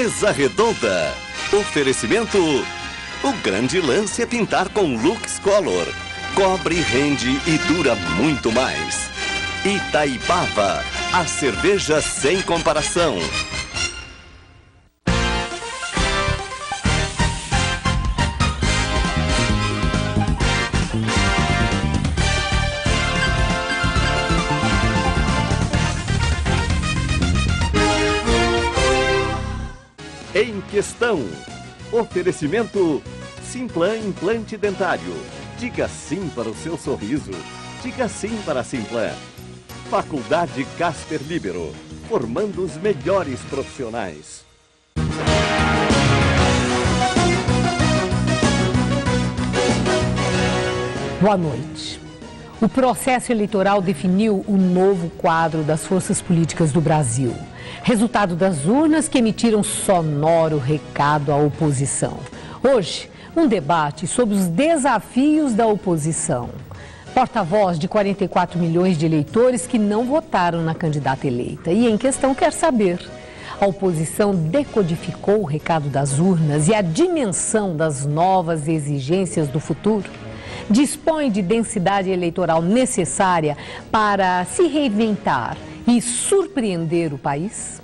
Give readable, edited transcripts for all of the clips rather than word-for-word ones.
Mesa Redonda. Oferecimento: o grande lance é pintar com Lux Color. Cobre, rende e dura muito mais. Itaipava, a cerveja sem comparação. Em questão, oferecimento Simplan Implante Dentário. Diga sim para o seu sorriso. Diga sim para a Simplan. Faculdade Casper Libero, formando os melhores profissionais. Boa noite. O processo eleitoral definiu o novo quadro das forças políticas do Brasil. Resultado das urnas que emitiram sonoro recado à oposição. Hoje, um debate sobre os desafios da oposição. Porta-voz de 44 milhões de eleitores que não votaram na candidata eleita. E em questão quer saber: a oposição decodificou o recado das urnas e a dimensão das novas exigências do futuro? Dispõe de densidade eleitoral necessária para se reinventar e surpreender o país?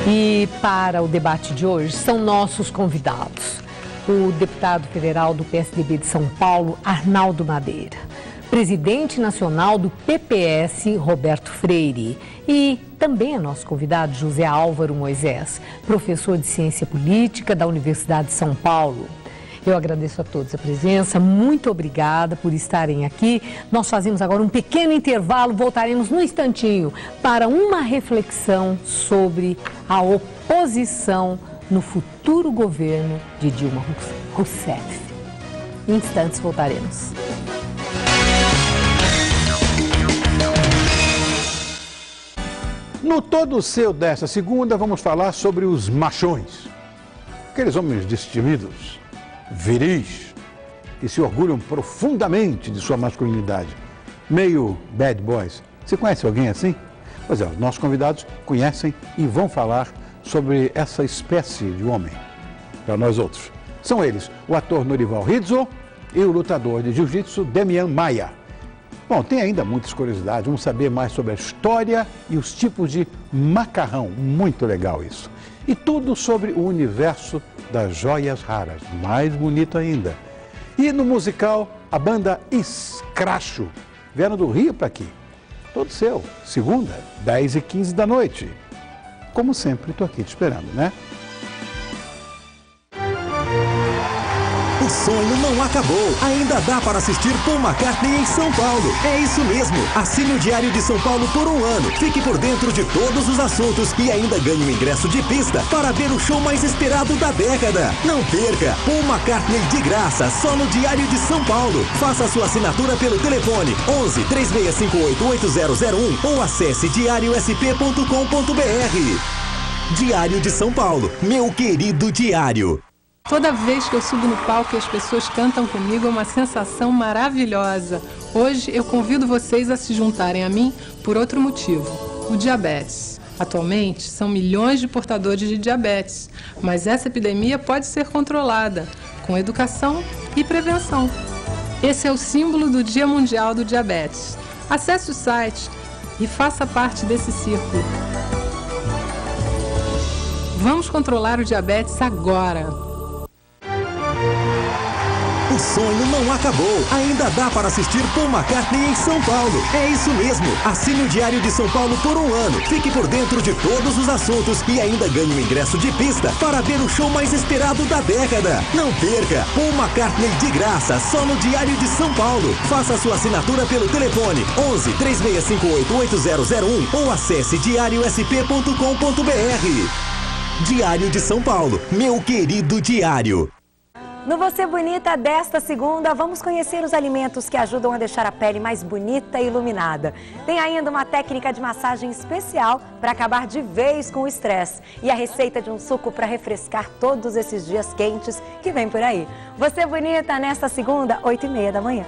E para o debate de hoje são nossos convidados: o deputado federal do PSDB de São Paulo, Arnaldo Madeira, presidente nacional do PPS, Roberto Freire, e também é nosso convidado José Álvaro Moisés, professor de Ciência Política da Universidade de São Paulo. Eu agradeço a todos a presença, muito obrigada por estarem aqui. Nós fazemos agora um pequeno intervalo, voltaremos num instantinho para uma reflexão sobre a oposição no futuro governo de Dilma Rousseff. Em instantes voltaremos. No Todo Seu desta segunda, vamos falar sobre os machões. Aqueles homens destemidos, viris, que se orgulham profundamente de sua masculinidade. Meio bad boys. Você conhece alguém assim? Pois é, os nossos convidados conhecem e vão falar sobre essa espécie de homem. Para nós outros. São eles, o ator Norival Rizzo e o lutador de jiu-jitsu Demian Maia. Bom, tem ainda muitas curiosidades, vamos saber mais sobre a história e os tipos de macarrão, muito legal isso. E tudo sobre o universo das joias raras, mais bonito ainda. E no musical, a banda Escracho, vieram do Rio para aqui. Todo seu, segunda, 10h15 da noite. Como sempre, estou aqui te esperando, né? O sonho não acabou. Ainda dá para assistir Paul McCartney em São Paulo. É isso mesmo. Assine o Diário de São Paulo por um ano. Fique por dentro de todos os assuntos e ainda ganhe um ingresso de pista para ver o show mais esperado da década. Não perca. Paul McCartney de graça, só no Diário de São Paulo. Faça sua assinatura pelo telefone 11 3658 8001 ou acesse diariosp.com.br. Diário de São Paulo. Meu querido diário. Toda vez que eu subo no palco e as pessoas cantam comigo é uma sensação maravilhosa. Hoje eu convido vocês a se juntarem a mim por outro motivo, o diabetes. Atualmente são milhões de portadores de diabetes, mas essa epidemia pode ser controlada com educação e prevenção. Esse é o símbolo do Dia Mundial do Diabetes. Acesse o site e faça parte desse círculo. Vamos controlar o diabetes agora. O sonho não acabou. Ainda dá para assistir Paul McCartney em São Paulo. É isso mesmo. Assine o Diário de São Paulo por um ano. Fique por dentro de todos os assuntos e ainda ganhe um ingresso de pista para ver o show mais esperado da década. Não perca. Paul McCartney de graça, só no Diário de São Paulo. Faça sua assinatura pelo telefone 11 3658 8001 ou acesse diariosp.com.br. Diário de São Paulo. Meu querido diário. No Você Bonita desta segunda, vamos conhecer os alimentos que ajudam a deixar a pele mais bonita e iluminada. Tem ainda uma técnica de massagem especial para acabar de vez com o estresse. E a receita de um suco para refrescar todos esses dias quentes que vem por aí. Você Bonita nesta segunda, 8h30 da manhã.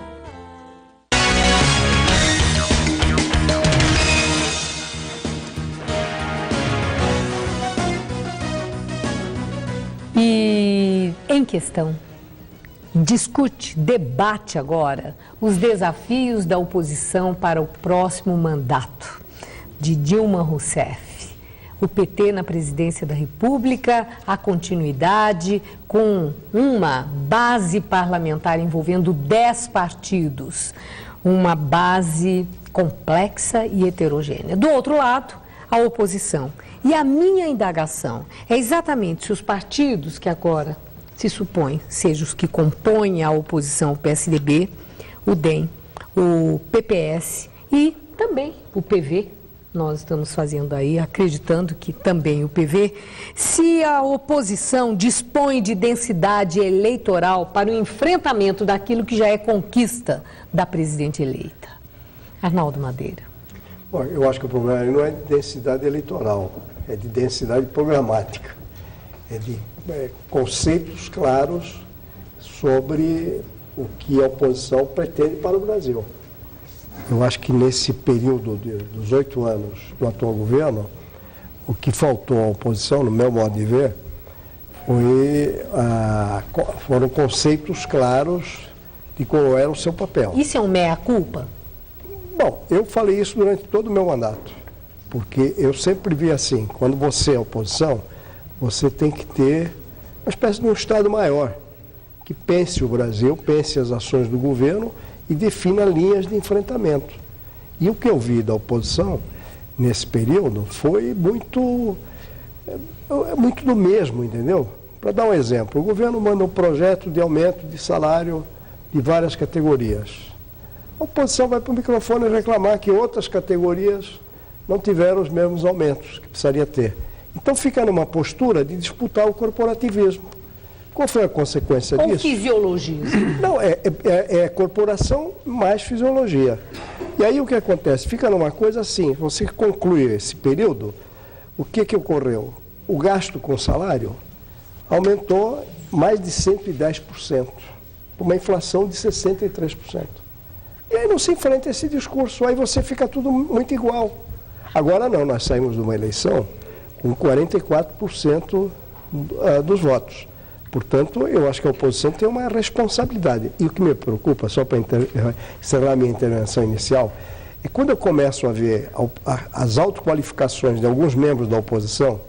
E em questão, debate agora os desafios da oposição para o próximo mandato de Dilma Rousseff. O PT na presidência da República, a continuidade com uma base parlamentar envolvendo 10 partidos, uma base complexa e heterogênea. Do outro lado, a oposição. E a minha indagação é exatamente se os partidos que agora se supõe sejam os que compõem a oposição, o PSDB, o DEM, o PPS e também o PV, nós estamos fazendo aí, acreditando que também o PV, se a oposição dispõe de densidade eleitoral para o enfrentamento daquilo que já é conquista da presidente eleita. Arnaldo Madeira. Bom, eu acho que o problema não é de densidade eleitoral, é de densidade programática, é de conceitos claros sobre o que a oposição pretende para o Brasil. Eu acho que nesse período dos 8 anos do atual governo, o que faltou à oposição, no meu modo de ver, foram conceitos claros de qual era o seu papel. Isso é um meia-culpa? Bom, eu falei isso durante todo o meu mandato, porque eu sempre vi assim, quando você é oposição, você tem que ter uma espécie de um Estado maior, que pense o Brasil, pense as ações do governo e defina linhas de enfrentamento. E o que eu vi da oposição nesse período foi muito do mesmo, entendeu? Para dar um exemplo, o governo manda um projeto de aumento de salário de várias categorias. A oposição vai para o microfone reclamar que outras categorias não tiveram os mesmos aumentos que precisaria ter. Então fica numa postura de disputar o corporativismo. Qual foi a consequência disso? Ou fisiologismo? Não, é corporação mais fisiologia. E aí o que acontece? Fica numa coisa assim, você conclui esse período, o que ocorreu? O gasto com salário aumentou mais de 110%, uma inflação de 63%. E aí não se enfrenta esse discurso, aí você fica tudo muito igual. Agora não, nós saímos de uma eleição com 44% dos votos. Portanto, eu acho que a oposição tem uma responsabilidade. E o que me preocupa, só para encerrar minha intervenção inicial, é quando eu começo a ver as autoqualificações de alguns membros da oposição,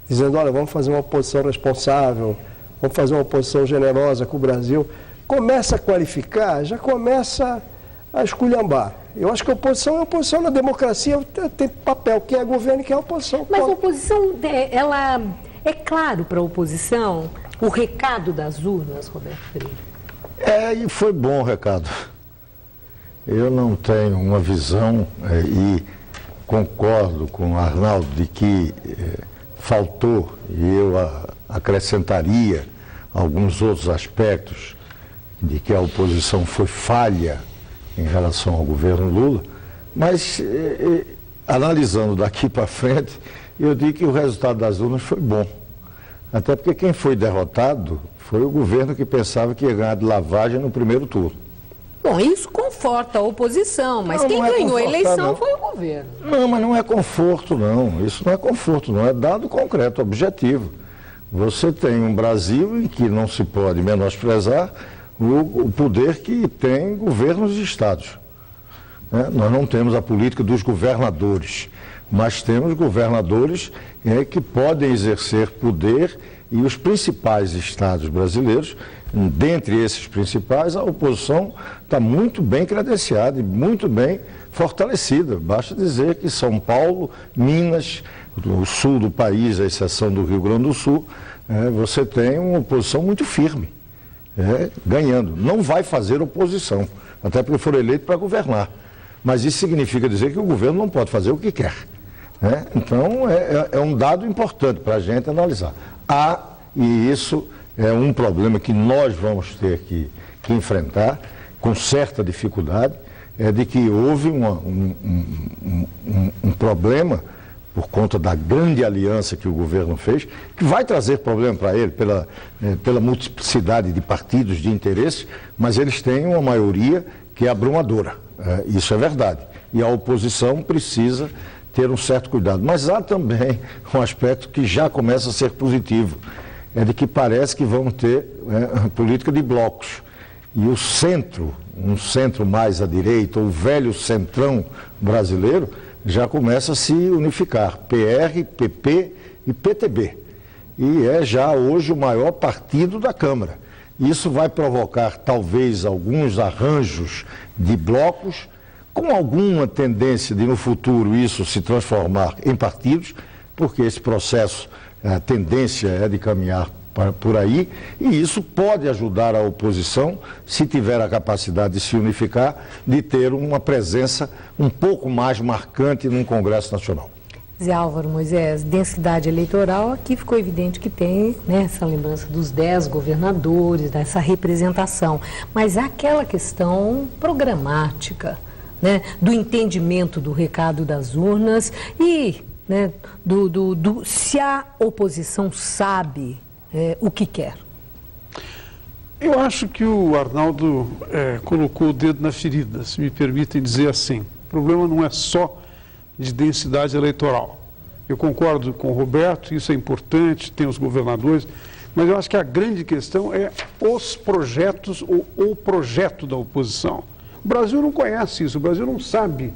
dizendo, olha, vamos fazer uma oposição responsável, vamos fazer uma oposição generosa com o Brasil, começa a qualificar, já começa a esculhambar. Eu acho que a oposição é oposição na democracia, tem papel, quem é governo e quem é oposição. Mas a oposição, ela é claro para a oposição o recado das urnas, Roberto Freire? E foi bom o recado. Eu não tenho uma visão e concordo com o Arnaldo de que faltou, e eu acrescentaria alguns outros aspectos de que a oposição foi falha em relação ao governo Lula, mas analisando daqui para frente, eu digo que o resultado das urnas foi bom. Até porque quem foi derrotado foi o governo que pensava que ia ganhar de lavagem no primeiro turno. Bom, isso conforta a oposição, mas quem ganhou a eleição foi o governo. Não, mas não é conforto, não. Isso não é conforto, não. É dado concreto, objetivo. Você tem um Brasil em que não se pode menosprezar o poder que tem governos e estados. Nós não temos a política dos governadores, mas temos governadores que podem exercer poder e os principais estados brasileiros, dentre esses principais, a oposição está muito bem credenciada e muito bem fortalecida. Basta dizer que São Paulo, Minas, o sul do país, à exceção do Rio Grande do Sul, você tem uma oposição muito firme. Ganhando. Não vai fazer oposição, até porque foram eleitos para governar. Mas isso significa dizer que o governo não pode fazer o que quer. Então, é um dado importante para a gente analisar. E isso é um problema que nós vamos ter que enfrentar com certa dificuldade, é de que houve um problema por conta da grande aliança que o governo fez, que vai trazer problema para ele pela multiplicidade de partidos, de interesses, mas eles têm uma maioria que é abrumadora. Isso é verdade. E a oposição precisa ter um certo cuidado. Mas há também um aspecto que já começa a ser positivo, é de que parece que vão ter política de blocos. E o centro, um centro mais à direita, o velho centrão brasileiro, já começa a se unificar, PR, PP e PTB. E é já hoje o maior partido da Câmara. Isso vai provocar talvez alguns arranjos de blocos, com alguma tendência de no futuro isso se transformar em partidos, porque esse processo, a tendência é de caminhar por aí, e isso pode ajudar a oposição, se tiver a capacidade de se unificar, de ter uma presença um pouco mais marcante no Congresso Nacional. Zé Álvaro, Moisés, densidade eleitoral, aqui ficou evidente que tem, né, essa lembrança dos 10 governadores, dessa representação, mas há aquela questão programática, né, do entendimento do recado das urnas e, né, se a oposição sabe o que quer. Eu acho que o Arnaldo colocou o dedo na ferida, se me permitem dizer assim. O problema não é só de densidade eleitoral. Eu concordo com o Roberto, isso é importante, tem os governadores, mas eu acho que a grande questão é os projetos ou o projeto da oposição. O Brasil não conhece isso, o Brasil não sabe,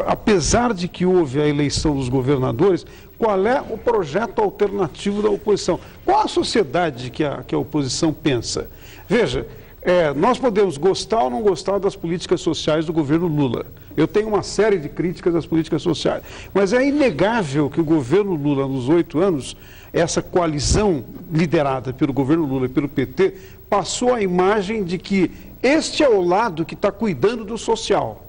apesar de que houve a eleição dos governadores, qual é o projeto alternativo da oposição? Qual a sociedade que a oposição pensa? Veja, nós podemos gostar ou não gostar das políticas sociais do governo Lula. Eu tenho uma série de críticas às políticas sociais, mas é inegável que o governo Lula, nos 8 anos, essa coalizão liderada pelo governo Lula e pelo PT, passou a imagem de que este é o lado que está cuidando do social.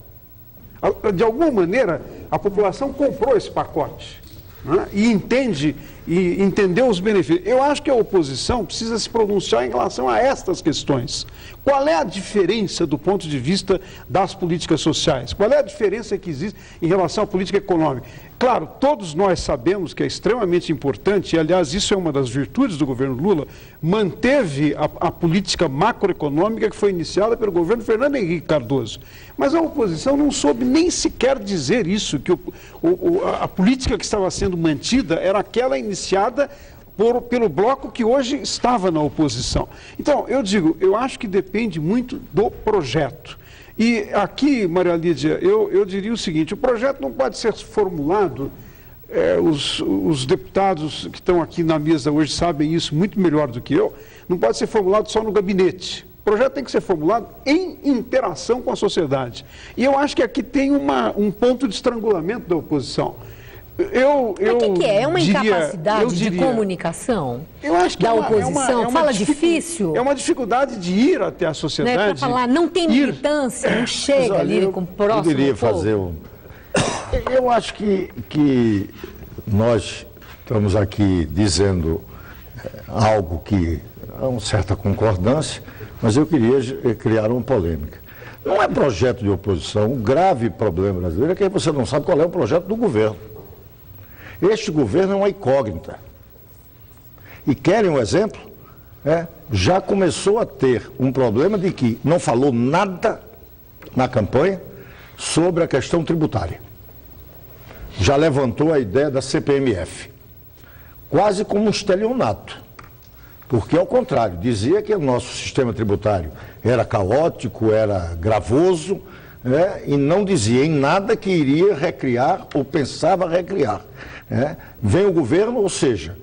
De alguma maneira, a população comprou esse pacote, né? E entendeu os benefícios. Eu acho que a oposição precisa se pronunciar em relação a estas questões. Qual é a diferença do ponto de vista das políticas sociais? Qual é a diferença que existe em relação à política econômica? Claro, todos nós sabemos que é extremamente importante, e aliás isso é uma das virtudes do governo Lula, manteve a política macroeconômica que foi iniciada pelo governo Fernando Henrique Cardoso. Mas a oposição não soube nem sequer dizer isso, que a política que estava sendo mantida era aquela iniciada pelo bloco que hoje estava na oposição. Então, eu acho que depende muito do projeto. E aqui, Maria Lídia, eu diria o seguinte, o projeto não pode ser formulado, os deputados que estão aqui na mesa hoje sabem isso muito melhor do que eu, não pode ser formulado só no gabinete. O projeto tem que ser formulado em interação com a sociedade. E eu acho que aqui tem um ponto de estrangulamento da oposição. Mas o que é? É uma incapacidade de comunicação da oposição? Fala difícil? É uma dificuldade de ir até a sociedade. Não é para falar, não tem militância, não chega ali com o próximo. Eu diria fazer Eu acho que nós estamos aqui dizendo algo que há uma certa concordância, mas eu queria criar uma polêmica. Não é projeto de oposição, um grave problema brasileiro é que você não sabe qual é o projeto do governo. Este governo é uma incógnita. E querem um exemplo? Já começou a ter um problema de que não falou nada na campanha sobre a questão tributária. Já levantou a ideia da CPMF, quase como um estelionato. Porque, ao contrário, dizia que o nosso sistema tributário era caótico, era gravoso, e não dizia em nada que iria recriar ou pensava recriar. Vem o governo, ou seja,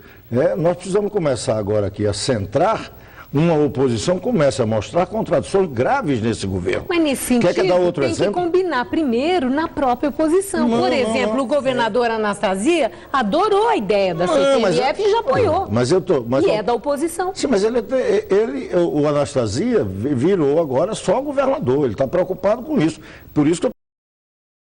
nós precisamos começar agora aqui a centrar uma oposição que começa a mostrar contradições graves nesse governo. Mas nesse sentido, quer dar outro tem exemplo? Que combinar primeiro na própria oposição. Por exemplo, o governador Anastasia adorou a ideia da CPMF e já apoiou. E é da oposição. Sim, mas o Anastasia virou agora só governador. Ele está preocupado com isso. Por isso que eu